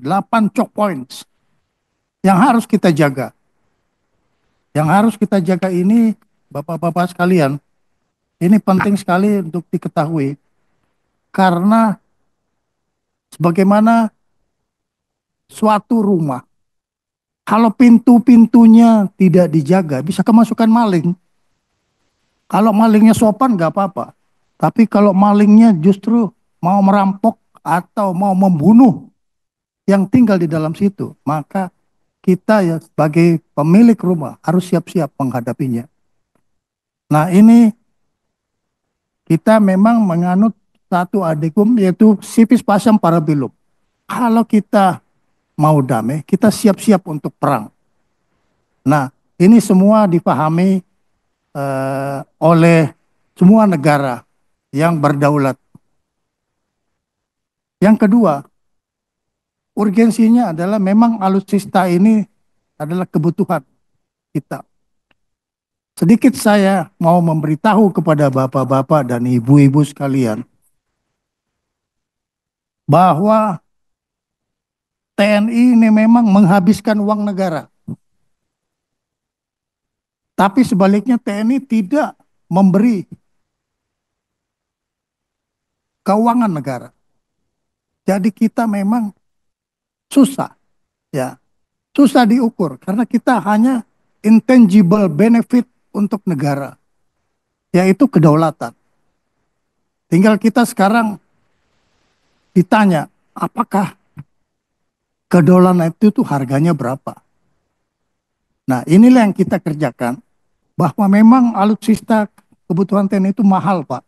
8 choke points yang harus kita jaga. Yang harus kita jaga ini, Bapak-bapak sekalian, ini penting sekali untuk diketahui karena sebagaimana suatu rumah, kalau pintu-pintunya tidak dijaga, bisa kemasukan maling. Kalau malingnya sopan nggak apa-apa. Tapi kalau malingnya justru mau merampok atau mau membunuh yang tinggal di dalam situ, maka kita ya sebagai pemilik rumah harus siap-siap menghadapinya. Nah ini kita memang menganut satu adikum yaitu civis pacem para bellum. Kalau kita mau damai, kita siap-siap untuk perang. Nah ini semua dipahami oleh semua negara yang berdaulat. Yang kedua, urgensinya adalah memang alutsista ini adalah kebutuhan kita. Sedikit saya mau memberitahu kepada bapak-bapak dan ibu-ibu sekalian bahwa TNI ini memang menghabiskan uang negara. Tapi sebaliknya TNI tidak memberi keuangan negara. Jadi kita memang susah, ya, susah diukur karena kita hanya intangible benefit untuk negara, yaitu kedaulatan. Tinggal kita sekarang ditanya, apakah kedaulatan itu tuh harganya berapa? Nah, inilah yang kita kerjakan, bahwa memang alutsista kebutuhan TNI itu mahal, Pak.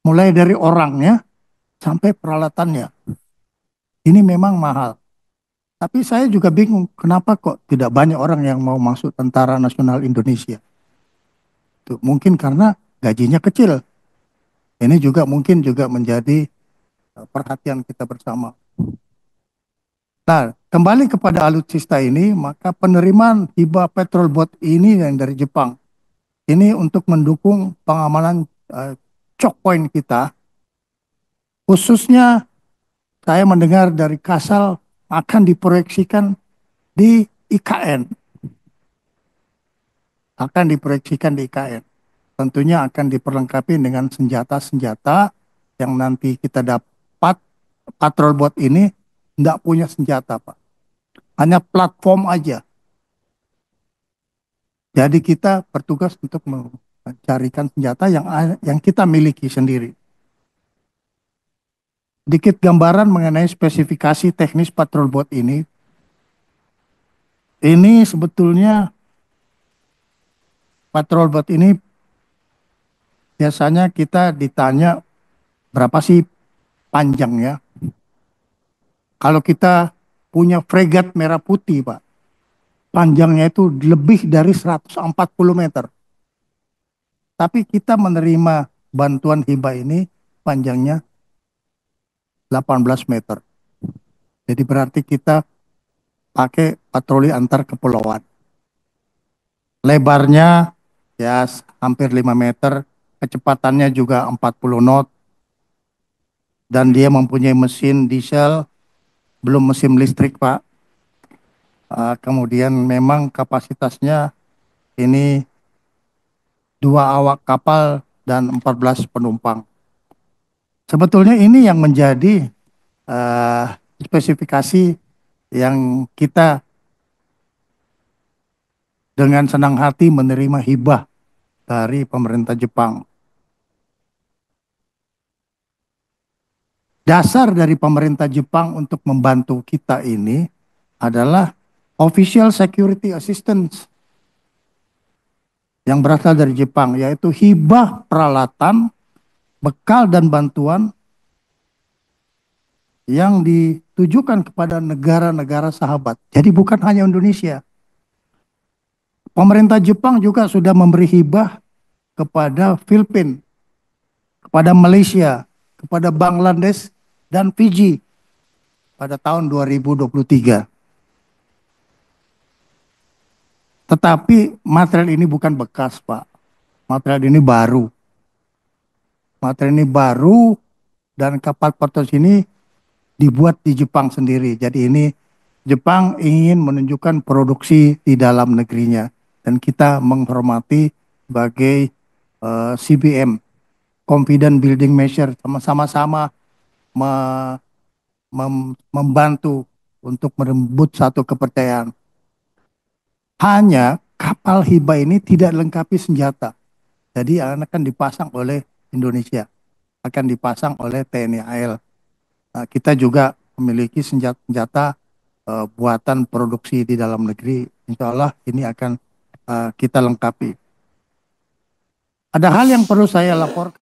Mulai dari orangnya sampai peralatannya. Ini memang mahal. Tapi saya juga bingung, kenapa kok tidak banyak orang yang mau masuk Tentara Nasional Indonesia? Tuh, mungkin karena gajinya kecil. Ini juga mungkin juga menjadi perhatian kita bersama. Nah, kembali kepada alutsista ini, maka penerimaan hibah petrol boat ini yang dari Jepang, ini untuk mendukung pengamanan choke point kita, khususnya saya mendengar dari Kasal akan diproyeksikan di IKN, akan diproyeksikan di IKN. Tentunya akan diperlengkapi dengan senjata-senjata yang nanti kita dapat. Patrol boat ini tidak punya senjata, Pak. Hanya platform aja. Jadi kita bertugas untuk mencarikan senjata yang kita miliki sendiri. Dikit gambaran mengenai spesifikasi teknis patrol boat ini. Ini sebetulnya patrol boat ini biasanya kita ditanya berapa sih panjangnya. Kalau kita punya fregat merah putih, Pak, panjangnya itu lebih dari 140 meter. Tapi kita menerima bantuan hibah ini panjangnya 18 meter. Jadi berarti kita pakai patroli antar kepulauan. Lebarnya ya hampir 5 meter, kecepatannya juga 40 knot, dan dia mempunyai mesin diesel, belum mesin listrik, Pak. Kemudian memang kapasitasnya ini 2 awak kapal dan 14 penumpang. Sebetulnya ini yang menjadi uh, spesifikasi yang kita dengan senang hati menerima hibah dari pemerintah Jepang. Dasar dari pemerintah Jepang untuk membantu kita ini adalah official security assistance yang berasal dari Jepang, yaitu hibah peralatan, bekal dan bantuan yang ditujukan kepada negara-negara sahabat. Jadi bukan hanya Indonesia. Pemerintah Jepang juga sudah memberi hibah kepada Filipina, kepada Malaysia, kepada Bangladesh dan Fiji pada tahun 2023. Tetapi material ini bukan bekas, Pak. Material ini baru. Material ini baru dan kapal Portos ini dibuat di Jepang sendiri. Jadi ini Jepang ingin menunjukkan produksi di dalam negerinya dan kita menghormati sebagai CBM, Confident Building Measure, sama-sama membantu untuk merebut satu kepercayaan. Hanya kapal Hiba ini tidak lengkapi senjata. Jadi akan dipasang oleh Indonesia, akan dipasang oleh TNI AL. Nah, kita juga memiliki senjata buatan produksi di dalam negeri. Insya Allah ini akan kita lengkapi. Ada hal yang perlu saya laporkan.